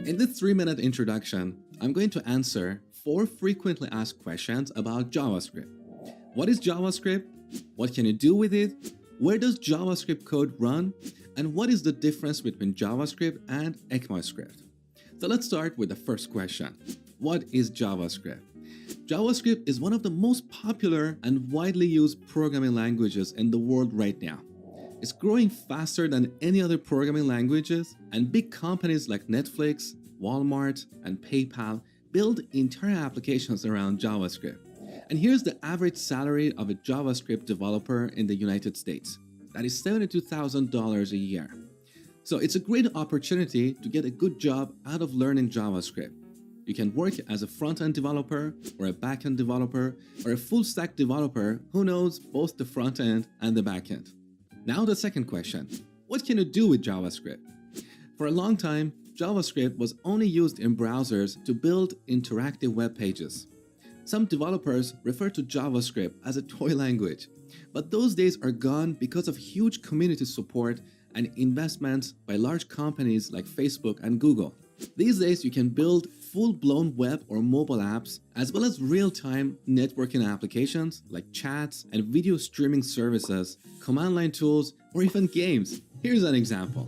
In this 3-minute introduction, I'm going to answer 4 frequently asked questions about JavaScript. What is JavaScript? What can you do with it? Where does JavaScript code run? And what is the difference between JavaScript and ECMAScript? So let's start with the first question. What is JavaScript? JavaScript is one of the most popular and widely used programming languages in the world right now. It's growing faster than any other programming languages, and big companies like Netflix, Walmart, and PayPal build entire applications around JavaScript. And here's the average salary of a JavaScript developer in the United States. That is $72,000 a year. So it's a great opportunity to get a good job out of learning JavaScript. You can work as a front-end developer or a back-end developer or a full-stack developer who knows both the front-end and the back-end. Now the second question, what can you do with JavaScript? For a long time, JavaScript was only used in browsers to build interactive web pages. Some developers refer to JavaScript as a toy language, but those days are gone because of huge community support and investments by large companies like Facebook and Google. These days, you can build full-blown web or mobile apps, as well as real-time networking applications like chats and video streaming services, command line tools, or even games. Here's an example.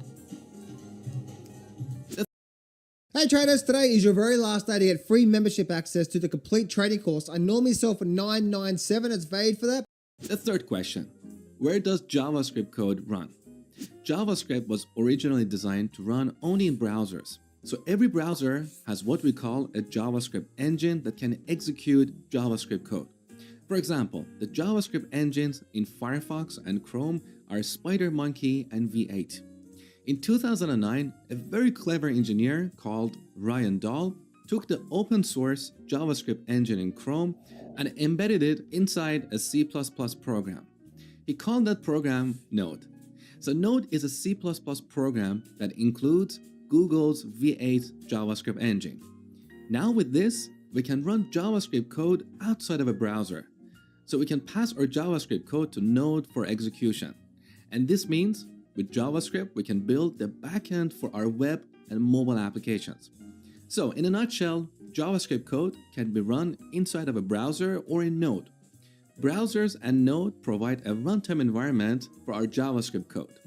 Hey traders, today is your very last day to get free membership access to the complete trading course. I normally sell for $997. It's valued for that. The third question, where does JavaScript code run? JavaScript was originally designed to run only in browsers. So every browser has what we call a JavaScript engine that can execute JavaScript code. For example, the JavaScript engines in Firefox and Chrome are SpiderMonkey and V8. In 2009, a very clever engineer called Ryan Dahl took the open source JavaScript engine in Chrome and embedded it inside a C++ program. He called that program Node. So Node is a C++ program that includes Google's V8 JavaScript engine. Now with this, we can run JavaScript code outside of a browser. So we can pass our JavaScript code to Node for execution. And this means with JavaScript, we can build the backend for our web and mobile applications. So in a nutshell, JavaScript code can be run inside of a browser or in Node. Browsers and Node provide a runtime environment for our JavaScript code.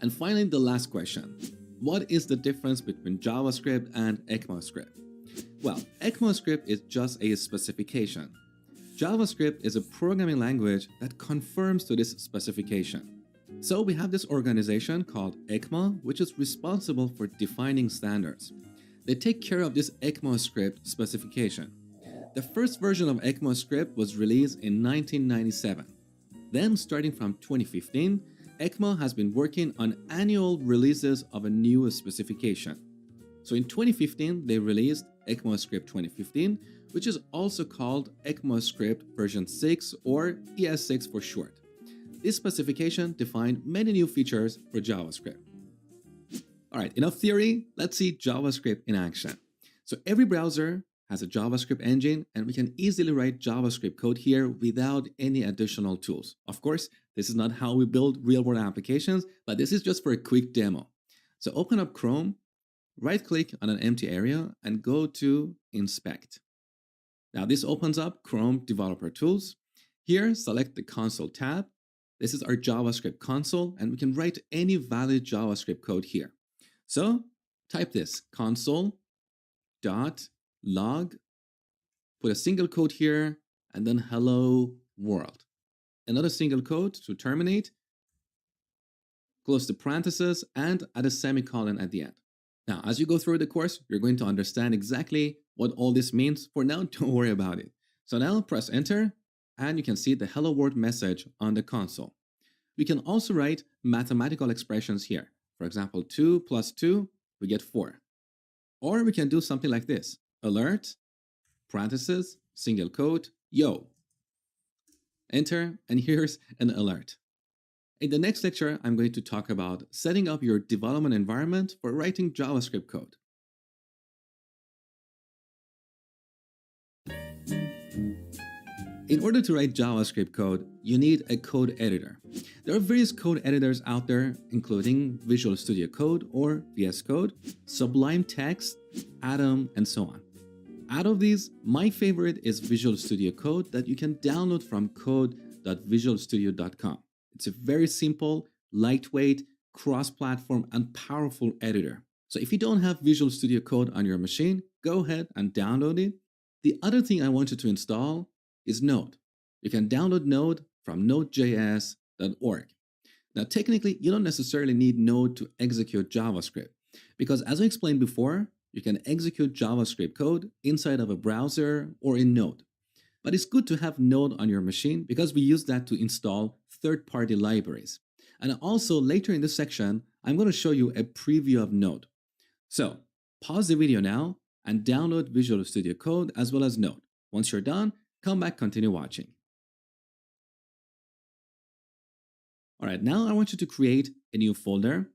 And finally, the last question. What is the difference between JavaScript and ECMAScript? Well, ECMAScript is just a specification. JavaScript is a programming language that conforms to this specification. So we have this organization called ECMA, which is responsible for defining standards. They take care of this ECMAScript specification. The first version of ECMAScript was released in 1997. Then, starting from 2015, ECMA has been working on annual releases of a new specification. So in 2015, they released ECMAScript 2015, which is also called ECMAScript version 6 or ES6 for short. This specification defined many new features for JavaScript. Alright, enough theory, let's see JavaScript in action. So every browser has a JavaScript engine, and we can easily write JavaScript code here without any additional tools. Of course, this is not how we build real-world applications, but this is just for a quick demo. So open up Chrome, right-click on an empty area, and go to Inspect. Now this opens up Chrome Developer Tools. Here, select the Console tab. This is our JavaScript console, and we can write any valid JavaScript code here. So type this, console.log, put a single quote here, and then hello world. Another single quote to terminate, close the parentheses, and add a semicolon at the end. Now, as you go through the course, you're going to understand exactly what all this means. For now, don't worry about it. So now press enter, and you can see the hello world message on the console. We can also write mathematical expressions here. For example, 2 plus 2, we get 4. Or we can do something like this. Alert, parentheses, single quote, yo. Enter, and here's an alert. In the next lecture, I'm going to talk about setting up your development environment for writing JavaScript code. In order to write JavaScript code, you need a code editor. There are various code editors out there, including Visual Studio Code or VS Code, Sublime Text, Atom, and so on. Out of these, my favorite is Visual Studio Code that you can download from code.visualstudio.com. It's a very simple, lightweight, cross-platform, and powerful editor. So if you don't have Visual Studio Code on your machine, go ahead and download it. The other thing I want you to install is Node. You can download Node from nodejs.org. Now, technically, you don't necessarily need Node to execute JavaScript because, as I explained before, you can execute JavaScript code inside of a browser or in Node. But it's good to have Node on your machine because we use that to install third-party libraries. And also, later in this section, I'm going to show you a preview of Node. So, pause the video now and download Visual Studio Code as well as Node. Once you're done, come back, continue watching. All right, now I want you to create a new folder.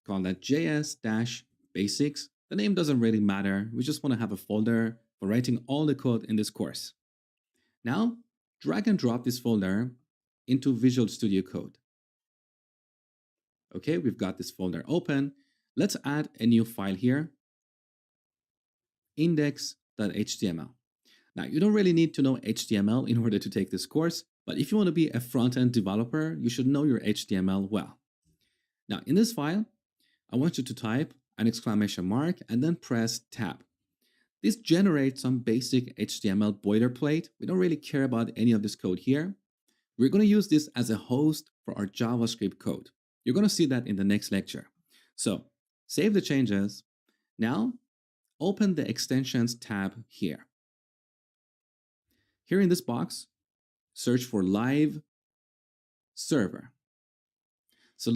Call that JS-Basics. The name doesn't really matter. We just want to have a folder for writing all the code in this course. Now, drag and drop this folder into Visual Studio Code. Okay, we've got this folder open. Let's add a new file here, index.html. Now, you don't really need to know HTML in order to take this course, but if you want to be a front-end developer, you should know your HTML well. Now, in this file, I want you to type an exclamation mark and then press Tab. This generates some basic HTML boilerplate. We don't really care about any of this code here. We're going to use this as a host for our JavaScript code. You're going to see that in the next lecture. So, save the changes. Now, open the Extensions tab here. Here in this box, search for Live Server.